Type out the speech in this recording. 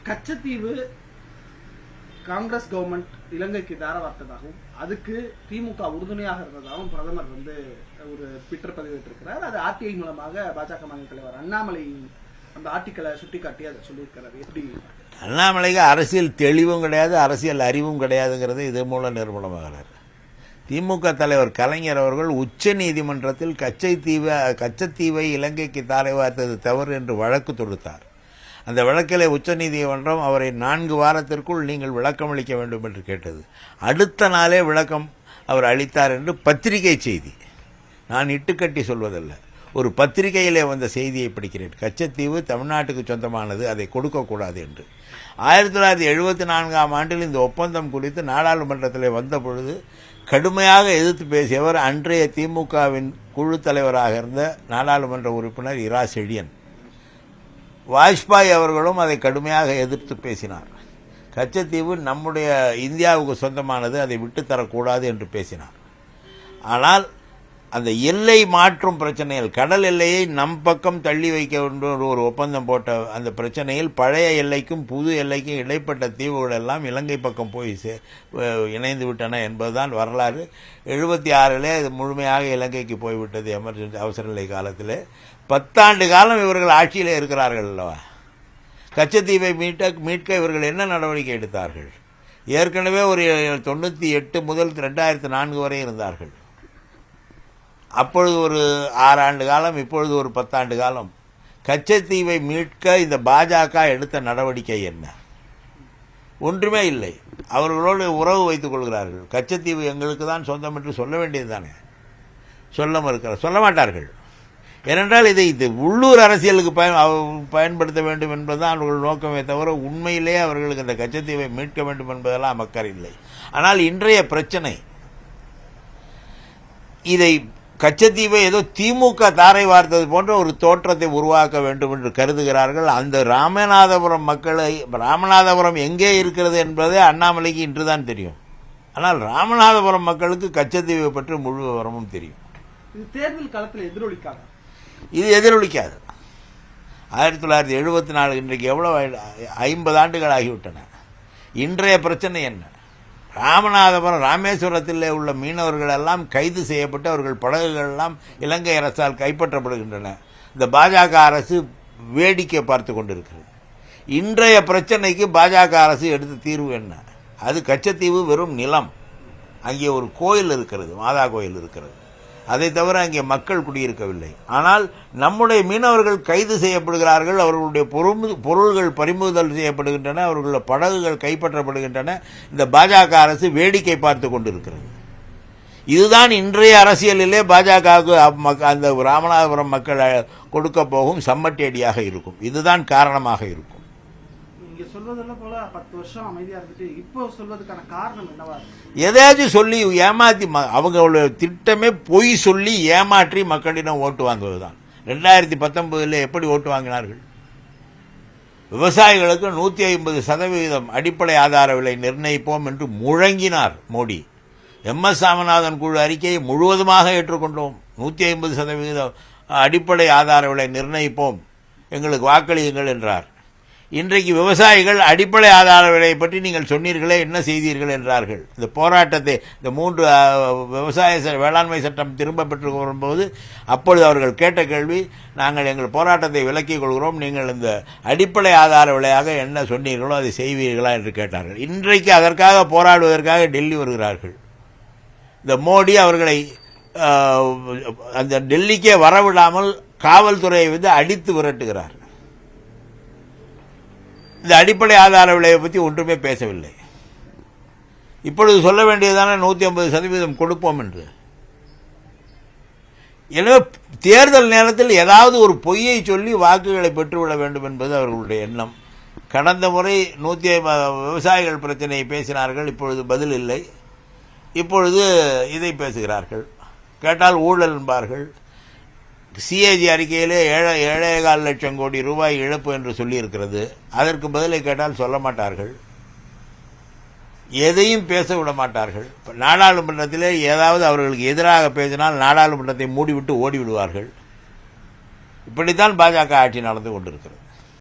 Katchatheevu Congress government இலங்கைக்கு தாரவார்த்ததாகவும் அதுக்கு திமுக உறுதுணையாக இருந்ததாகவும் பிரதமர் ஒரு ட்விட்டர் பதிவிட்டிருக்கிறார். அது ஆர்டிஐ மூலமாக பாஜக மாநில தலைவர் அண்ணாமலை அந்த ஆர்டிக்கலை சுட்டிக்காட்டி அதை சொல்லியிருக்கிறார். எப்படி அண்ணாமலைக்கு அரசியல் தெளிவும் கிடையாது, அரசியல் அறிவும் கிடையாதுங்கிறது இது மூலம் நிரூபணமாகிறார். திமுக தலைவர் கலைஞர் அவர்கள் உச்ச நீதிமன்றத்தில் கச்சத்தீவை இலங்கைக்கு தாரை வார்த்தது தவறு என்று வழக்கு தொடுத்தார். அந்த வழக்கிலே உச்ச நீதிமன்றம் அவரை 4 வாரத்திற்குள் நீங்கள் விளக்கம் அளிக்க வேண்டும் என்று கேட்டது. அடுத்த நாளே விளக்கம் அவர் அளித்தார் என்று பத்திரிகை செய்தி, நான் இட்டுக்கட்டி சொல்வதல்ல, ஒரு பத்திரிகையிலே வந்த செய்தியை படிக்கிறேன். கச்சத்தீவு தமிழ்நாட்டுக்கு சொந்தமானது, அதை கொடுக்கக்கூடாது என்று. 1974ஆம் ஆண்டில் இந்த ஒப்பந்தம் குறித்து நாடாளுமன்றத்தில் வந்த பொழுது கடுமையாக எதிர்த்து பேசியவர் அன்றைய திமுகவின் குழு தலைவராக இருந்த நாடாளுமன்ற உறுப்பினர் இரா செழியன். வாஜ்பாய் அவர்களும் அதை கடுமையாக எதிர்த்து பேசினார். கச்சத்தீவு நம்முடைய இந்தியாவுக்கு சொந்தமானது, அதை விட்டுத்தரக்கூடாது என்று பேசினார். ஆனால் அந்த எல்லை மாற்றும் பிரச்சனையில், கடல் எல்லையை நம் பக்கம் தள்ளி வைக்க வேண்டும் ஒரு ஒப்பந்தம் போட்ட அந்த பிரச்சனையில் பழைய எல்லைக்கும் புது எல்லைக்கும் இடைப்பட்ட தீவுகள் எல்லாம் இலங்கை பக்கம் போய் இணைந்து விட்டன என்பதுதான் வரலாறு. 76 இது முழுமையாக இலங்கைக்கு போய்விட்டது. எமர்ஜென்சி அவசர நிலை காலத்தில் 10 ஆண்டு காலம் இவர்கள் ஆட்சியிலே இருக்கிறார்கள் அல்லவா. கச்சத்தீவை மீட்க இவர்கள் என்ன நடவடிக்கை எடுத்தார்கள்? ஏற்கனவே ஒரு 98 முதல் 2004 வரை இருந்தார்கள். அப்பொழுது ஒரு 6 ஆண்டு காலம், இப்பொழுது ஒரு 10 ஆண்டு காலம். கச்சத்தீவை மீட்க இந்த பாஜக எடுத்த நடவடிக்கை என்ன? ஒன்றுமே இல்லை. அவர்களோடு உறவு வைத்துக் கொள்கிறார்கள். கச்சத்தீவு எங்களுக்கு தான் சொந்தம் என்று சொல்ல வேண்டியது தானே, சொல்ல மாட்டார்கள். ஏனென்றால் இது உள்ளூர் அரசியலுக்கு பயன்படுத்த வேண்டும் என்பதுதான் அவர்கள் நோக்கமே தவிர உண்மையிலேயே அவர்களுக்கு இந்த கச்சத்தீவை மீட்க வேண்டும் என்பதெல்லாம் அக்கறை இல்லை. ஆனால் இன்றைய பிரச்சனை, இதை கச்சத்தீவை ஏதோ திமுக தாரை வார்த்தது போன்ற ஒரு தோற்றத்தை உருவாக்க வேண்டும் என்று கருதுகிறார்கள். அந்த ராமநாதபுரம் எங்கே இருக்கிறது என்பதே அண்ணாமலைக்கு இன்றுதான் தெரியும். ஆனால் ராமநாதபுரம் மக்களுக்கு கச்சத்தீவை பற்றி முழு விவரமும் தெரியும். தேர்தல் காலத்தில் எதிரொலிக்காது, இது எதிரொலிக்காது. 1974 இன்றைக்கு எவ்வளவு 50 ஆண்டுகள் ஆகிவிட்டன. இன்றைய பிரச்சனை என்ன? ராமேஸ்வரத்தில் உள்ள மீனவர்கள் எல்லாம் கைது செய்யப்பட்டு அவர்கள் படகுகள் எல்லாம் இலங்கை அரசால் கைப்பற்றப்படுகின்றன. இந்த பாஜக அரசு வேடிக்கை பார்த்து கொண்டிருக்கிறது. இன்றைய பிரச்சனைக்கு பாஜக அரசு எடுத்த தீர்வு என்ன? அது கச்சத்தீவு வெறும் நிலம், அங்கே ஒரு கோயில் இருக்கிறது, மாதா கோயில் இருக்கிறது, அதை தவிர அங்கே மக்கள் குடியிருக்கவில்லை. ஆனால் நம்முடைய மீனவர்கள் கைது செய்யப்படுகிறார்கள், அவர்களுடைய பொருள்கள் பறிமுதல் செய்யப்படுகின்றன, அவர்களுடைய படகுகள் கைப்பற்றப்படுகின்றன. இந்த பாஜக அரசு வேடிக்கை பார்த்து கொண்டிருக்கிறது. இதுதான் இன்றைய அரசியலிலே பாஜகவுக்கு அந்த ராமநாதபுரம் மக்கள் கொடுக்க போகும் சம்மட்டேடியாக இருக்கும். இதுதான் காரணமாக இருக்கும். சொல்வதெல்லாம் போல 10 வருஷம் அமைதியா இருந்துட்டு இப்போ சொல்வதற்கான காரணம் என்னவா? எதையாச்சும் சொல்லி ஏமாத்தி, அவங்களுடைய திட்டமே பொய் சொல்லி ஏமாற்றி மக்களிடம் ஓட்டு வாங்குவதுதான். 2019 எப்படி ஓட்டு வாங்கினார்கள்? விவசாயிகளுக்கு 150% அடிப்படை ஆதார விலை நிர்ணயிப்போம் என்று முழங்கினார் மோடி. MS சாமிநாதன் குழு அறிக்கையை முழுவதுமாக ஏற்றுக்கொண்டோம். 150% அடிப்படை ஆதார விலை நிர்ணயிப்போம், எங்களுக்கு வாக்களியுங்கள் என்றார். இன்றைக்கு விவசாயிகள் அடிப்படை ஆதார விலையை பற்றி நீங்கள் சொன்னீர்களே, என்ன செய்தீர்கள் என்றார்கள். இந்த போராட்டத்தை, இந்த 3 விவசாய வேளாண்மை சட்டம் திரும்ப பெற்று வரும்போது அப்பொழுது அவர்கள் கேட்ட கேள்வி, நாங்கள் எங்கள் போராட்டத்தை விலக்கிக் கொள்கிறோம், நீங்கள் இந்த அடிப்படை ஆதார விலையாக என்ன சொன்னீர்களோ அதை செய்வீர்களா என்று கேட்டார்கள். இன்றைக்கு அதற்காக போராடுவதற்காக டெல்லி வருகிறார்கள். இந்த மோடி அவர்களை அந்த டெல்லிக்கே வரவிடாமல் காவல்துறையை அடித்து விரட்டுகிறார். இந்த அடிப்படை ஆதார விலையை பற்றி ஒன்றுமே பேசவில்லை. இப்பொழுது சொல்ல வேண்டியதான 150% கொடுப்போம் என்று. எனவே தேர்தல் நேரத்தில் ஏதாவது ஒரு பொய்யை சொல்லி வாக்குகளை பெற்றுவிட வேண்டும் என்பது அவர்களுடைய எண்ணம். கடந்த முறை விவசாயிகள் பிரச்சனையை பேசினார்கள், இப்பொழுது பதில் இல்லை. இப்பொழுது இதை பேசுகிறார்கள். கேட்டால் ஊழல் என்பார்கள். CAG அறிக்கையிலே 7.25 லட்சம் கோடி ரூபாய் இழப்பு என்று சொல்லியிருக்கிறது. அதற்கு பதிலை கேட்டால் சொல்ல மாட்டார்கள், எதையும் பேச விட மாட்டார்கள். நாடாளுமன்றத்திலே ஏதாவது அவர்களுக்கு எதிராக பேசினால் நாடாளுமன்றத்தை மூடிவிட்டு ஓடிவிடுவார்கள். இப்படித்தான் பாஜக ஆட்சி நடந்து கொண்டிருக்கிறது.